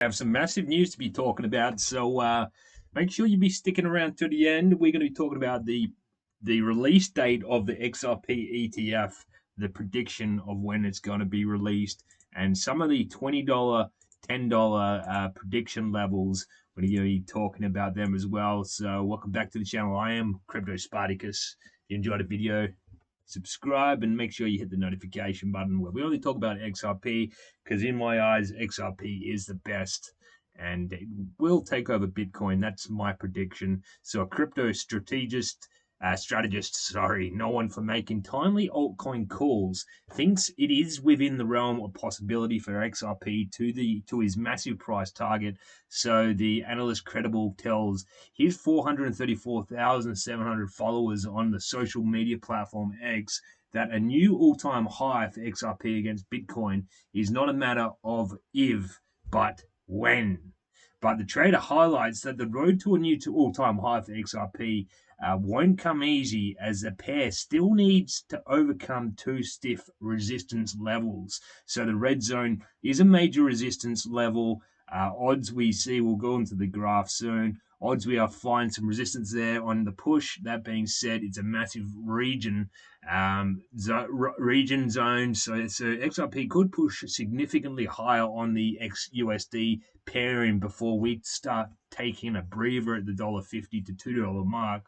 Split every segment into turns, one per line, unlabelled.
Have some massive news to be talking about, so make sure you be sticking around to the end. We're going to be talking about the release date of the XRP ETF, the prediction of when it's going to be released, and some of the $20, $10 prediction levels. We're going to be talking about them as well. So welcome back to the channel. I am Crypto Spartacus. If you enjoyed the video, subscribe and make sure you hit the notification button. Where we only talk about XRP because in my eyes, XRP is the best and it will take over Bitcoin. That's my prediction. So a crypto strategist, known for making timely altcoin calls, thinks it is within the realm of possibility for XRP to his massive price target. So the analyst Credible tells his 434,700 followers on the social media platform X that a new all-time high for XRP against Bitcoin is not a matter of if, but when. But the trader highlights that the road to a new all-time high for XRP won't come easy, as the pair still needs to overcome two stiff resistance levels. So the red zone is a major resistance level. Odds we see, we'll go into the graph soon. Odds we are find some resistance there on the push. That being said, it's a massive region zone. So XRP could push significantly higher on the XUSD pairing before we start taking a breather at the $1.50 to $2 mark.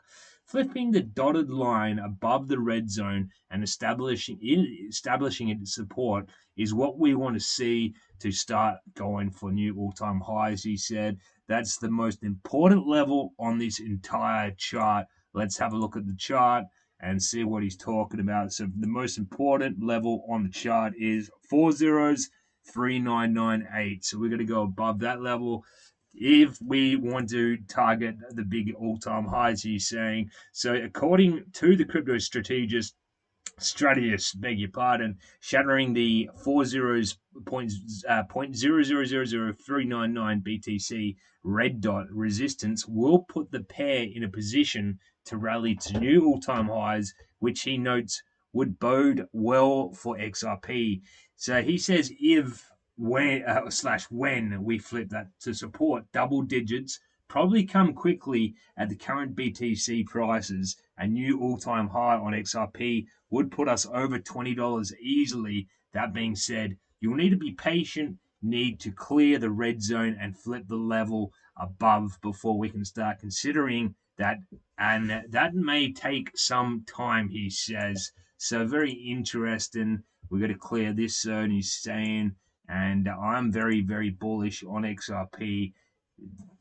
Flipping the dotted line above the red zone and establishing its support is what we want to see to start going for new all-time highs, he said. That's the most important level on this entire chart. Let's have a look at the chart and see what he's talking about. So the most important level on the chart is 403998. So we're going to go above that level if we want to target the big all-time highs, he's saying. So according to the crypto strategist, beg your pardon, shattering the 0.0000399 BTC red dot resistance will put the pair in a position to rally to new all-time highs, which he notes would bode well for XRP. So he says if when we flip that to support double digits probably come quickly at the current BTC prices. A new all-time high on XRP would put us over $20 easily. That being said, you'll need to be patient, need to clear the red zone and flip the level above before we can start considering that. And that may take some time, he says. So very interesting. We've got to clear this zone, he's saying. And I'm very, very bullish on XRP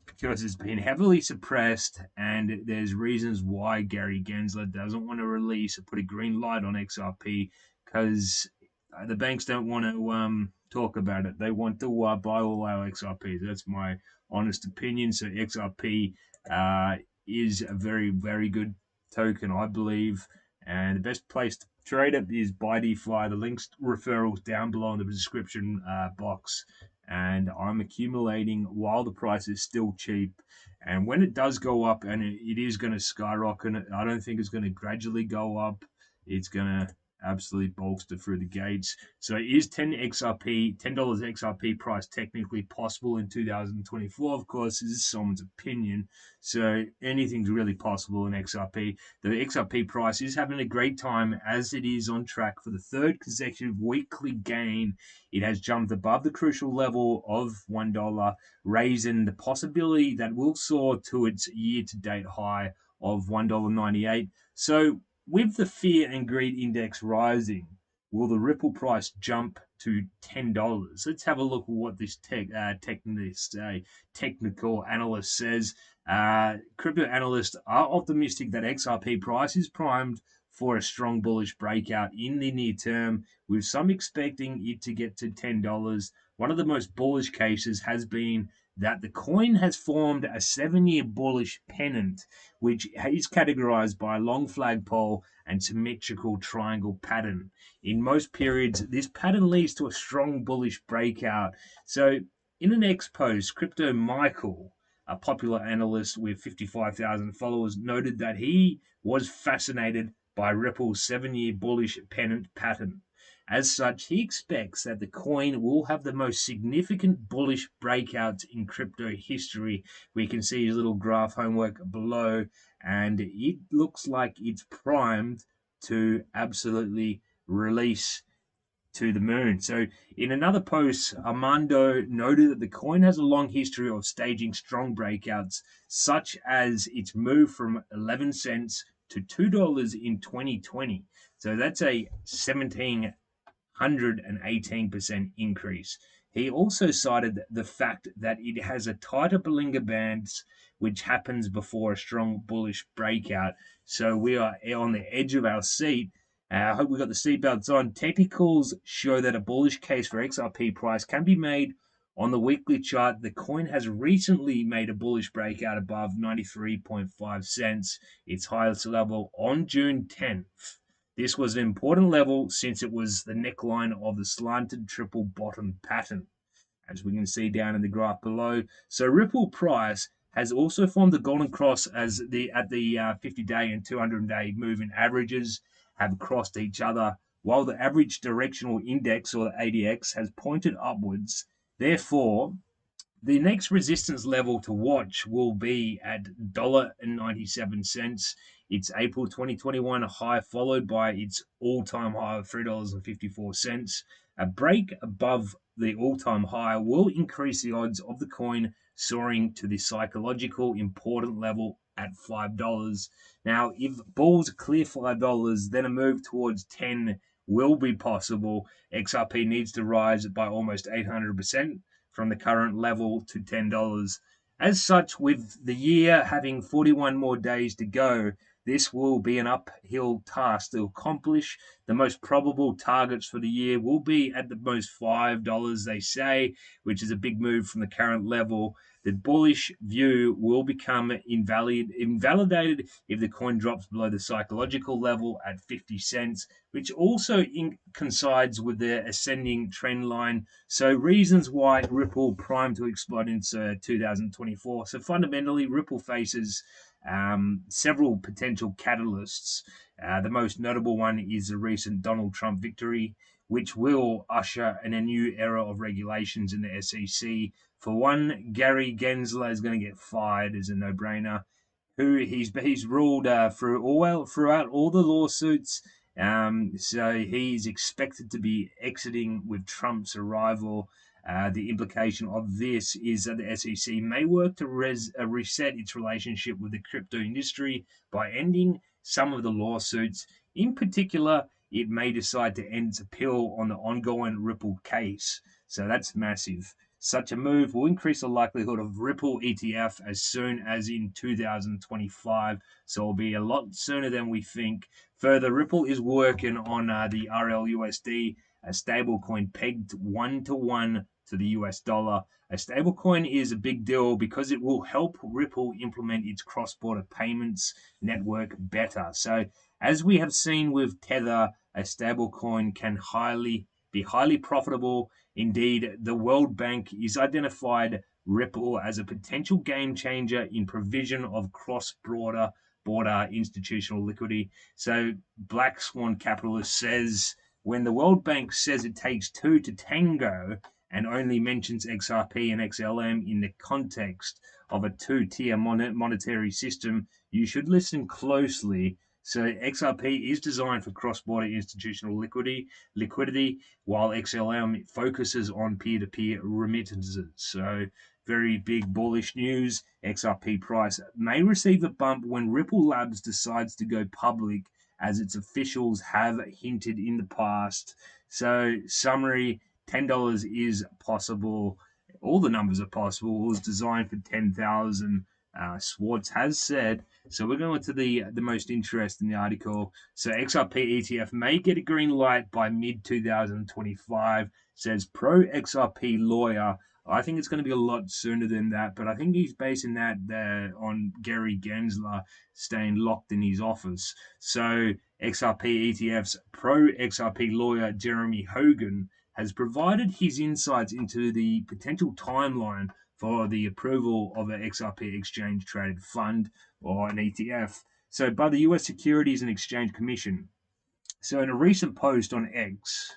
because it's been heavily suppressed, and there's reasons why Gary Gensler doesn't want to release or put a green light on XRP because the banks don't want to talk about it. They want to buy all our XRP. That's my honest opinion. So XRP is a very, very good token, I believe, and the best place to trade it is by DeFi. The links, referrals down below in the description box. And I'm accumulating while the price is still cheap. And when it does go up, and it is going to skyrocket, I don't think it's going to gradually go up. It's going to absolutely bolster through the gates. So is $10 XRP price technically possible in 2024? Of course, this is someone's opinion. So anything's really possible in XRP. The XRP price is having a great time as it is on track for the third consecutive weekly gain. It has jumped above the crucial level of $1, raising the possibility that will soar to its year-to-date high of $1.98. So with the fear and greed index rising, will the Ripple price jump to $10? Let's have a look at what this technical analyst says. Crypto analysts are optimistic that XRP price is primed for a strong bullish breakout in the near term, with some expecting it to get to $10. One of the most bullish cases has been that the coin has formed a 7-year bullish pennant, which is categorized by a long flagpole and symmetrical triangle pattern. In most periods, this pattern leads to a strong bullish breakout. So in the next post, Crypto Michael, a popular analyst with 55,000 followers, noted that he was fascinated by Ripple's 7-year bullish pennant pattern. As such, he expects that the coin will have the most significant bullish breakouts in crypto history. We can see his little graph homework below, and it looks like it's primed to absolutely release to the moon. So, in another post, Armando noted that the coin has a long history of staging strong breakouts, such as its move from 11 cents to $2 in 2020. So that's a 118% increase. He also cited the fact that it has a tighter Bollinger Bands, which happens before a strong bullish breakout. So we are on the edge of our seat. I hope we got the seatbelts on. Technicals show that a bullish case for XRP price can be made on the weekly chart. The coin has recently made a bullish breakout above 93.5 cents, its highest level on June 10th. This was an important level since it was the neckline of the slanted triple bottom pattern, as we can see down in the graph below. So Ripple price has also formed the golden cross as at the 50-day and 200-day moving averages have crossed each other, while the average directional index, or the ADX, has pointed upwards. Therefore, the next resistance level to watch will be at $1.97. Its April 2021 high, followed by its all-time high of $3.54. A break above the all-time high will increase the odds of the coin soaring to the psychological important level at $5. Now, if bulls clear $5, then a move towards 10 will be possible. XRP needs to rise by almost 800% from the current level to $10. As such, with the year having 41 more days to go, this will be an uphill task to accomplish. The most probable targets for the year will be at the most $5, they say, which is a big move from the current level. The bullish view will become invalidated if the coin drops below the psychological level at 50 cents, which also coincides with the ascending trend line. So reasons why Ripple primed to explode into 2024. So fundamentally, Ripple faces several potential catalysts. The most notable one is the recent Donald Trump victory, which will usher in a new era of regulations in the SEC. For one, Gary Gensler is going to get fired as a no-brainer. He's ruled throughout all the lawsuits. So he's expected to be exiting with Trump's arrival. The implication of this is that the SEC may work to reset its relationship with the crypto industry by ending some of the lawsuits. In particular, it may decide to end its appeal on the ongoing Ripple case. So that's massive. Such a move will increase the likelihood of Ripple ETF as soon as in 2025, so it'll be a lot sooner than we think. Further, Ripple is working on the RLUSD, a stablecoin pegged 1-to-1 to the US dollar. A stablecoin is a big deal because it will help Ripple implement its cross-border payments network better. So, as we have seen with Tether, a stablecoin can be highly profitable. Indeed, the World Bank is identified Ripple as a potential game changer in provision of cross-border institutional liquidity. So Black Swan Capitalist says, when the World Bank says it takes two to tango and only mentions XRP and XLM in the context of a two-tier monetary system, you should listen closely. So XRP is designed for cross-border institutional liquidity, while XLM focuses on peer-to-peer remittances. So very big bullish news. XRP price may receive a bump when Ripple Labs decides to go public, as its officials have hinted in the past. So summary, $10 is possible. All the numbers are possible. It was designed for 10,000. Schwartz has said. So we're going to the most interest in the article. So XRP ETF may get a green light by mid 2025, says pro XRP lawyer. I think it's going to be a lot sooner than that, but I think he's basing that on Gary Gensler staying locked in his office. So XRP ETF's pro XRP lawyer Jeremy Hogan has provided his insights into the potential timeline for the approval of an XRP exchange traded fund or an ETF. So by the US Securities and Exchange Commission. So in a recent post on X,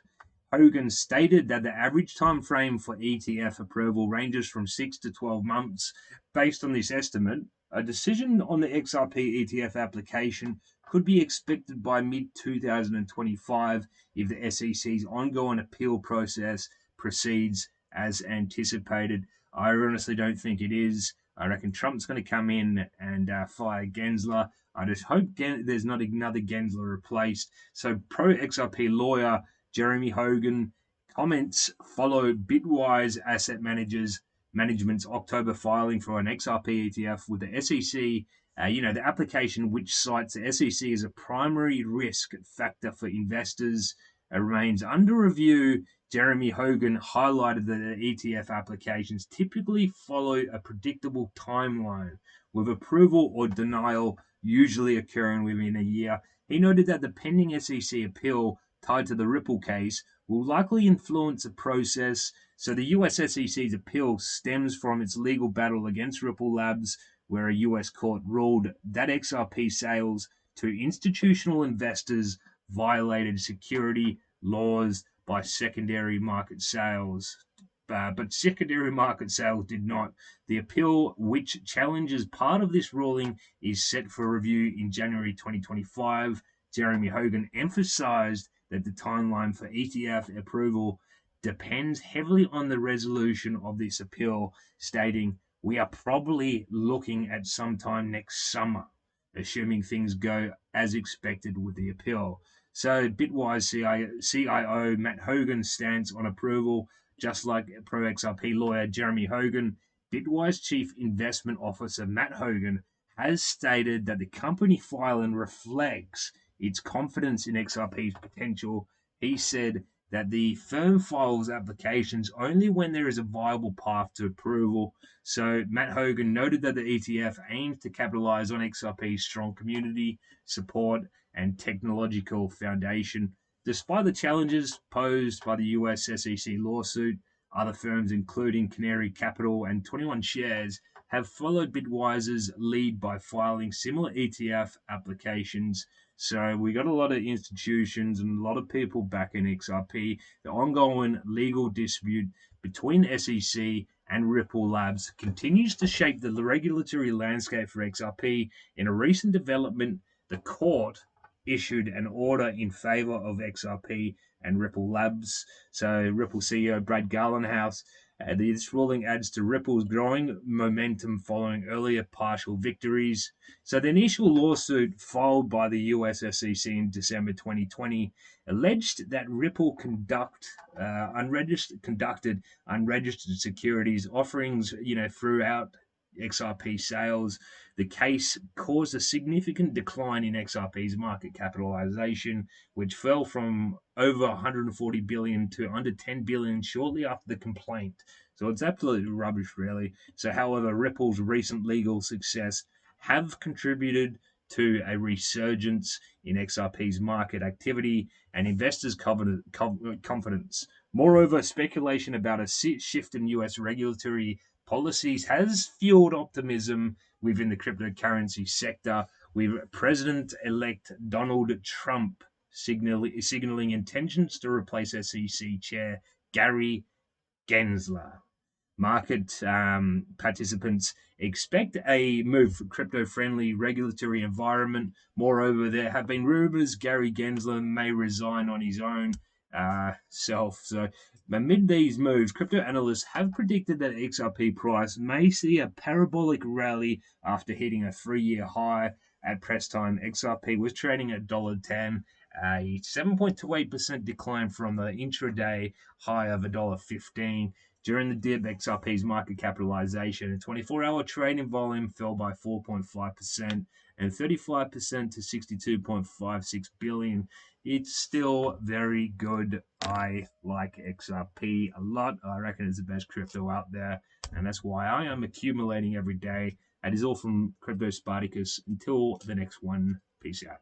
Hogan stated that the average time frame for ETF approval ranges from 6 to 12 months. Based on this estimate, a decision on the XRP ETF application could be expected by mid-2025 if the SEC's ongoing appeal process proceeds as anticipated. I honestly don't think it is. I reckon Trump's going to come in and fire Gensler. I just hope there's not another Gensler replaced. So, pro XRP lawyer Jeremy Hogan comments follow Bitwise Asset Management's October filing for an XRP ETF with the SEC. The application, which cites the SEC as a primary risk factor for investors, remains under review. Jeremy Hogan highlighted that the ETF applications typically follow a predictable timeline, with approval or denial usually occurring within a year. He noted that the pending SEC appeal tied to the Ripple case will likely influence the process. So the US SEC's appeal stems from its legal battle against Ripple Labs, where a US court ruled that XRP sales to institutional investors violated security laws by secondary market sales. But secondary market sales did not. The appeal, which challenges part of this ruling, is set for review in January 2025. Jeremy Hogan emphasized that the timeline for ETF approval depends heavily on the resolution of this appeal, stating, "We are probably looking at sometime next summer, assuming things go as expected with the appeal." So Bitwise CIO Matt Hogan's stance on approval, just like pro XRP lawyer Jeremy Hogan, Bitwise Chief Investment Officer Matt Hogan has stated that the company filing reflects its confidence in XRP's potential. He said that the firm files applications only when there is a viable path to approval. So Matt Hogan noted that the ETF aims to capitalize on XRP's strong community support and technological foundation. Despite the challenges posed by the US SEC lawsuit, other firms, including Canary Capital and 21 Shares, have followed Bitwise's lead by filing similar ETF applications. So we got a lot of institutions and a lot of people backing XRP. The ongoing legal dispute between SEC and Ripple Labs continues to shape the regulatory landscape for XRP. In a recent development, the court issued an order in favor of XRP and Ripple Labs. So Ripple CEO Brad Garlinghouse, this ruling adds to Ripple's growing momentum following earlier partial victories. So the initial lawsuit filed by the US SEC in December 2020 alleged that Ripple conducted unregistered securities offerings, throughout XRP sales. The case caused a significant decline in XRP's market capitalization, which fell from over 140 billion to under 10 billion shortly after the complaint. So it's absolutely rubbish, really. So, however, Ripple's recent legal success have contributed to a resurgence in XRP's market activity and investors' confidence. Moreover, speculation about a shift in US regulatory policies has fueled optimism within the cryptocurrency sector, with President-elect Donald Trump signaling intentions to replace SEC Chair Gary Gensler. Market participants expect a more crypto-friendly regulatory environment. Moreover, there have been rumors Gary Gensler may resign on his own self. So, amid these moves, crypto analysts have predicted that XRP price may see a parabolic rally after hitting a 3-year high. At press time, XRP was trading at $1.10, a 7.28% decline from the intraday high of $1.15. During the dip, XRP's market capitalization and 24-hour trading volume fell by 4.5% and 35% to 62.56 billion. It's still very good. I like XRP a lot. I reckon it's the best crypto out there, and that's why I am accumulating every day. That is all from Crypto Spartacus. Until the next one, peace out.